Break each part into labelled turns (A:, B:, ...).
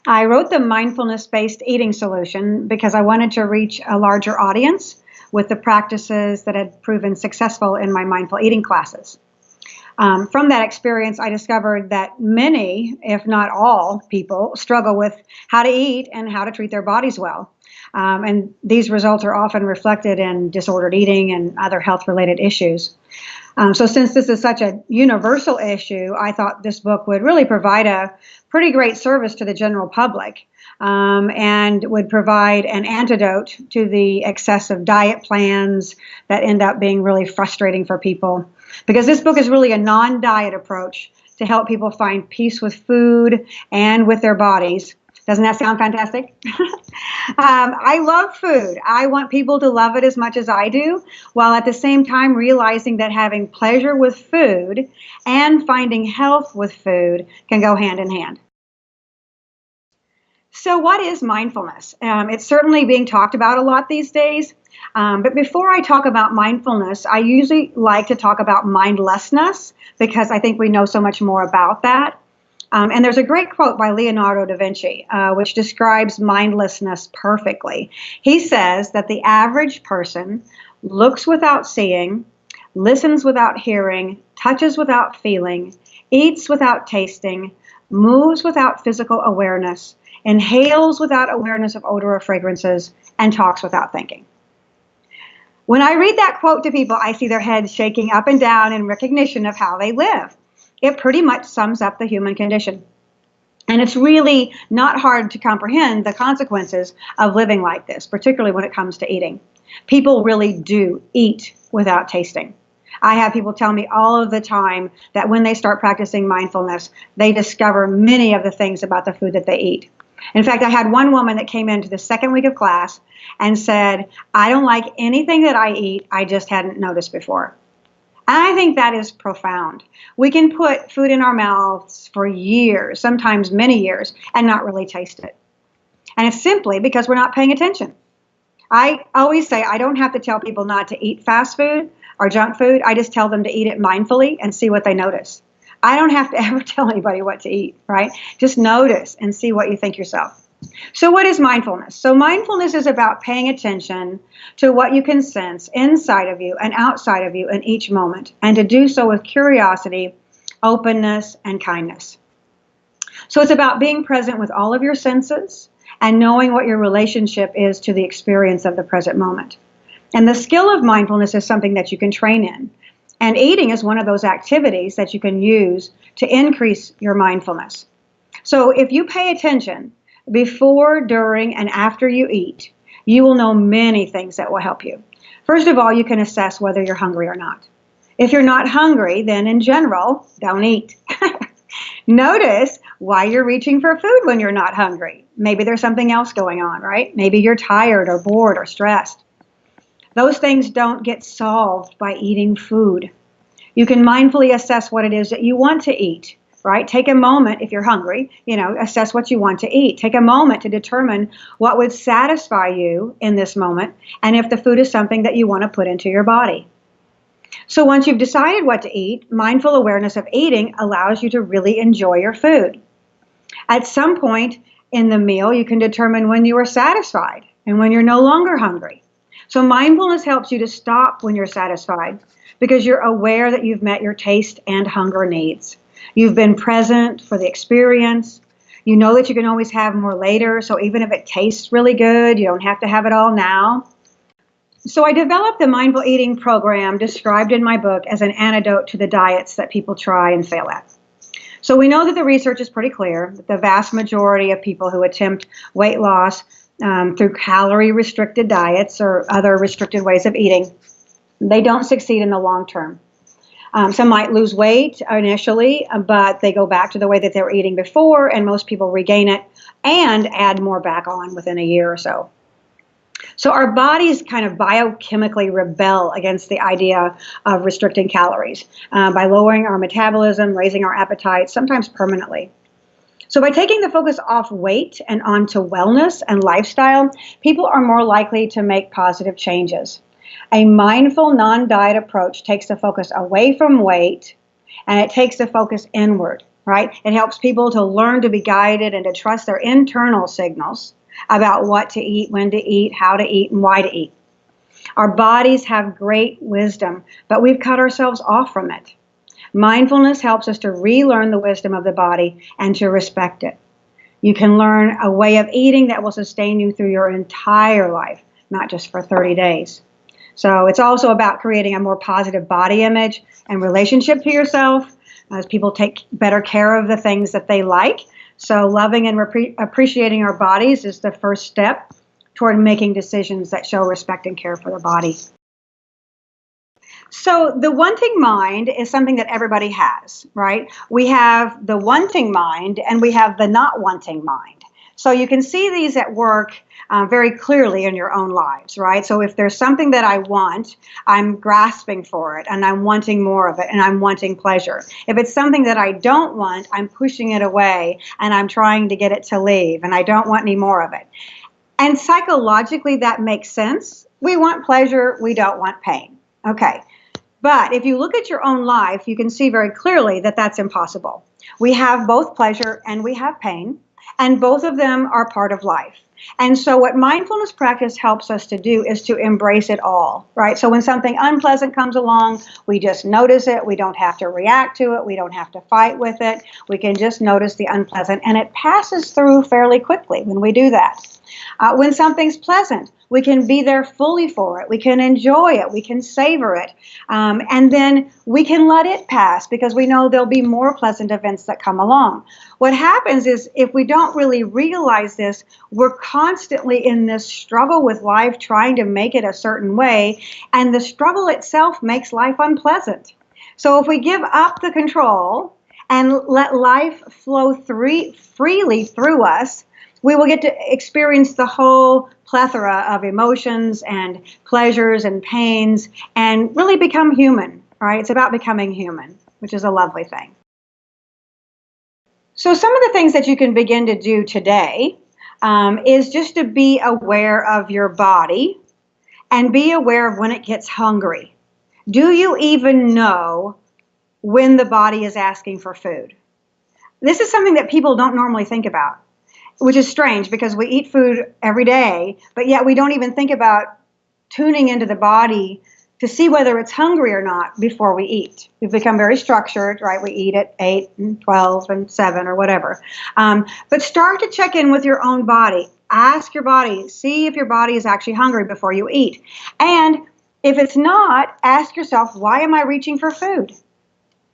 A: I wrote the Mindfulness-Based Eating Solution because I wanted to reach a larger audience with the practices that had proven successful in my mindful eating classes. From that experience, I discovered that many, if not all, people struggle with how to eat and how to treat their bodies well. And these results are often reflected in disordered eating and other health-related issues. So since this is such a universal issue, I thought this book would really provide a pretty great service to the general public, and would provide an antidote to the excessive diet plans that end up being really frustrating for people. Because this book is really a non-diet approach to help people find peace with food and with their bodies. Doesn't that sound fantastic? I love food. I want people to love it as much as I do, while at the same time realizing that having pleasure with food and finding health with food can go hand in hand. So what is mindfulness? It's certainly being talked about a lot these days. But before I talk about mindfulness, I usually like to talk about mindlessness, because I think we know so much more about that. And there's a great quote by Leonardo da Vinci, which describes mindlessness perfectly. He says that the average person looks without seeing, listens without hearing, touches without feeling, eats without tasting, moves without physical awareness, inhales without awareness of odor or fragrances, and talks without thinking. When I read that quote to people, I see their heads shaking up and down in recognition of how they live. It pretty much sums up the human condition. And it's really not hard to comprehend the consequences of living like this, particularly when it comes to eating. People really do eat without tasting. I have people tell me all of the time that when they start practicing mindfulness, they discover many of the things about the food that they eat. In fact, I had one woman that came into the second week of class and said, I don't like anything that I eat, I just hadn't noticed before. And I think that is profound. We can put food in our mouths for years, sometimes many years, and not really taste it. And it's simply because we're not paying attention. I always say I don't have to tell people not to eat fast food or junk food. I just tell them to eat it mindfully and see what they notice. I don't have to ever tell anybody what to eat, right? Just notice and see what you think yourself. So what is mindfulness? So mindfulness is about paying attention to what you can sense inside of you and outside of you in each moment, and to do so with curiosity, openness, and kindness. So it's about being present with all of your senses and knowing what your relationship is to the experience of the present moment. And the skill of mindfulness is something that you can train in. And eating is one of those activities that you can use to increase your mindfulness. So if you pay attention before, during, and after you eat, you will know many things that will help you. First of all, you can assess whether you're hungry or not. If you're not hungry, then in general, don't eat. Notice why you're reaching for food when you're not hungry. Maybe there's something else going on, right? Maybe you're tired or bored or stressed. Those things don't get solved by eating food. You can mindfully assess what it is that you want to eat, right? Take a moment, if you're hungry, assess what you want to eat. Take a moment to determine what would satisfy you in this moment, and if the food is something that you want to put into your body. So once you've decided what to eat, mindful awareness of eating allows you to really enjoy your food. At some point in the meal, you can determine when you are satisfied and when you're no longer hungry. So mindfulness helps you to stop when you're satisfied, because you're aware that you've met your taste and hunger needs. You've been present for the experience. You know that you can always have more later, so even if it tastes really good, you don't have to have it all now. So I developed the mindful eating program described in my book as an antidote to the diets that people try and fail at. So we know that the research is pretty clear that the vast majority of people who attempt weight loss through calorie-restricted diets or other restricted ways of eating, they don't succeed in the long term. Some might lose weight initially, but they go back to the way that they were eating before, and most people regain it and add more back on within a year or so. So our bodies kind of biochemically rebel against the idea of restricting calories by lowering our metabolism, raising our appetite, sometimes permanently. So by taking the focus off weight and onto wellness and lifestyle, people are more likely to make positive changes. A mindful, non-diet approach takes the focus away from weight, and it takes the focus inward. right? It helps people to learn to be guided and to trust their internal signals about what to eat, when to eat, how to eat, and why to eat. Our bodies have great wisdom, but we've cut ourselves off from it. Mindfulness helps us to relearn the wisdom of the body and to respect it. You can learn a way of eating that will sustain you through your entire life, not just for 30 days. So it's also about creating a more positive body image and relationship to yourself as people take better care of the things that they like. So loving and appreciating our bodies is the first step toward making decisions that show respect and care for the body. So the wanting mind is something that everybody has, right? We have the wanting mind and we have the not wanting mind. So you can see these at work very clearly in your own lives, right? So if there's something that I want, I'm grasping for it and I'm wanting more of it and I'm wanting pleasure. If it's something that I don't want, I'm pushing it away and I'm trying to get it to leave and I don't want any more of it. And psychologically, that makes sense. We want pleasure, we don't want pain. Okay. But if you look at your own life, you can see very clearly that that's impossible. We have both pleasure and we have pain, and both of them are part of life. And so what mindfulness practice helps us to do is to embrace it all, right? So when something unpleasant comes along, we just notice it. We don't have to react to it. We don't have to fight with it. We can just notice the unpleasant, and it passes through fairly quickly when we do that. When something's pleasant, we can be there fully for it. We can enjoy it. We can savor it. And then we can let it pass because we know there'll be more pleasant events that come along. What happens is if we don't really realize this, we're constantly in this struggle with life trying to make it a certain way. And the struggle itself makes life unpleasant. So if we give up the control and let life flow freely through us, we will get to experience the whole plethora of emotions and pleasures and pains and really become human, right? It's about becoming human, which is a lovely thing. So some of the things that you can begin to do today is just to be aware of your body and be aware of when it gets hungry. Do you even know when the body is asking for food? This is something that people don't normally think about, which is strange because we eat food every day, but yet we don't even think about tuning into the body to see whether it's hungry or not before we eat. We've become very structured, right? We eat at 8 and 12 and 7 or whatever. But start to check in with your own body. Ask your body, see if your body is actually hungry before you eat. And if it's not, ask yourself, why am I reaching for food?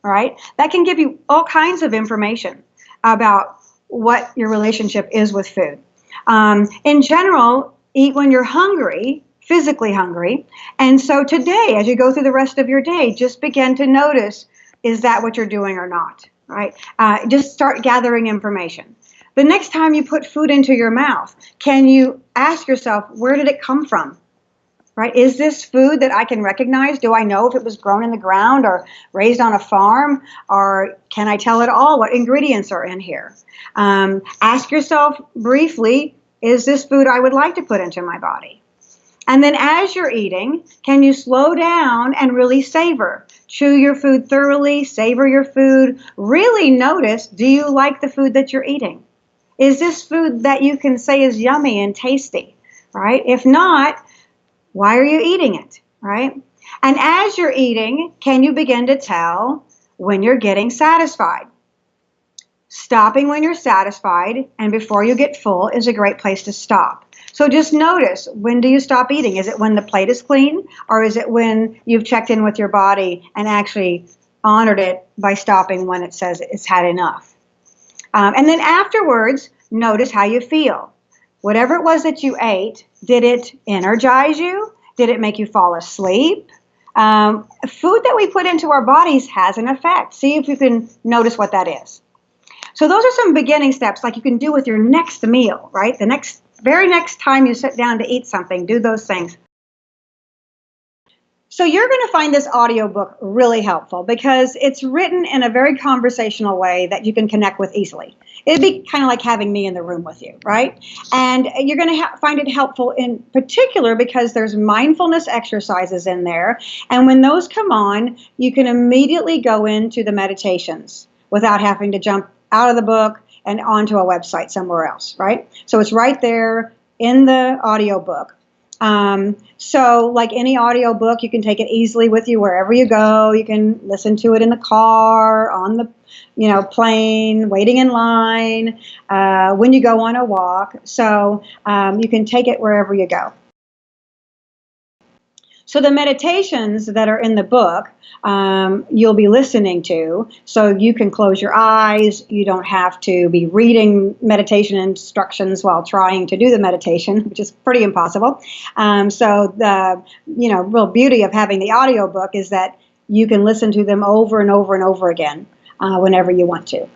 A: All right? That can give you all kinds of information about what your relationship is with food. In general, eat when you're hungry, physically hungry. And so today, as you go through the rest of your day, just begin to notice, is that what you're doing or not, right? Just start gathering information. The next time you put food into your mouth, can you ask yourself, where did it come from? Right? Is this food that I can recognize? Do I know if it was grown in the ground or raised on a farm? Or can I tell at all what ingredients are in here? Ask yourself briefly, is this food I would like to put into my body? And then as you're eating, can you slow down and really savor? Chew your food thoroughly, savor your food. Really notice, do you like the food that you're eating? Is this food that you can say is yummy and tasty? Right? If not, why are you eating it, right? And as you're eating, can you begin to tell when you're getting satisfied? Stopping when you're satisfied and before you get full is a great place to stop. So just notice, when do you stop eating? Is it when the plate is clean, or is it when you've checked in with your body and actually honored it by stopping when it says it's had enough? And then afterwards, notice how you feel. Whatever it was that you ate, did it energize you? Did it make you fall asleep? Food that we put into our bodies has an effect. See if you can notice what that is. So those are some beginning steps like you can do with your next meal, right? The very next time you sit down to eat something, do those things. So you're going to find this audiobook really helpful because it's written in a very conversational way that you can connect with easily. It'd be kind of like having me in the room with you, right? And you're going to find it helpful in particular because there's mindfulness exercises in there. And when those come on, you can immediately go into the meditations, without having to jump out of the book and onto a website somewhere else, right? So it's right there in the audiobook. So like any audiobook, you can take it easily with you wherever you go. You can listen to it in the car, on the plane, waiting in line, when you go on a walk. So you can take it wherever you go. So the meditations that are in the book, you'll be listening to, so you can close your eyes. You don't have to be reading meditation instructions while trying to do the meditation, which is pretty impossible. So the real beauty of having the audiobook is that you can listen to them over and over and over again whenever you want to.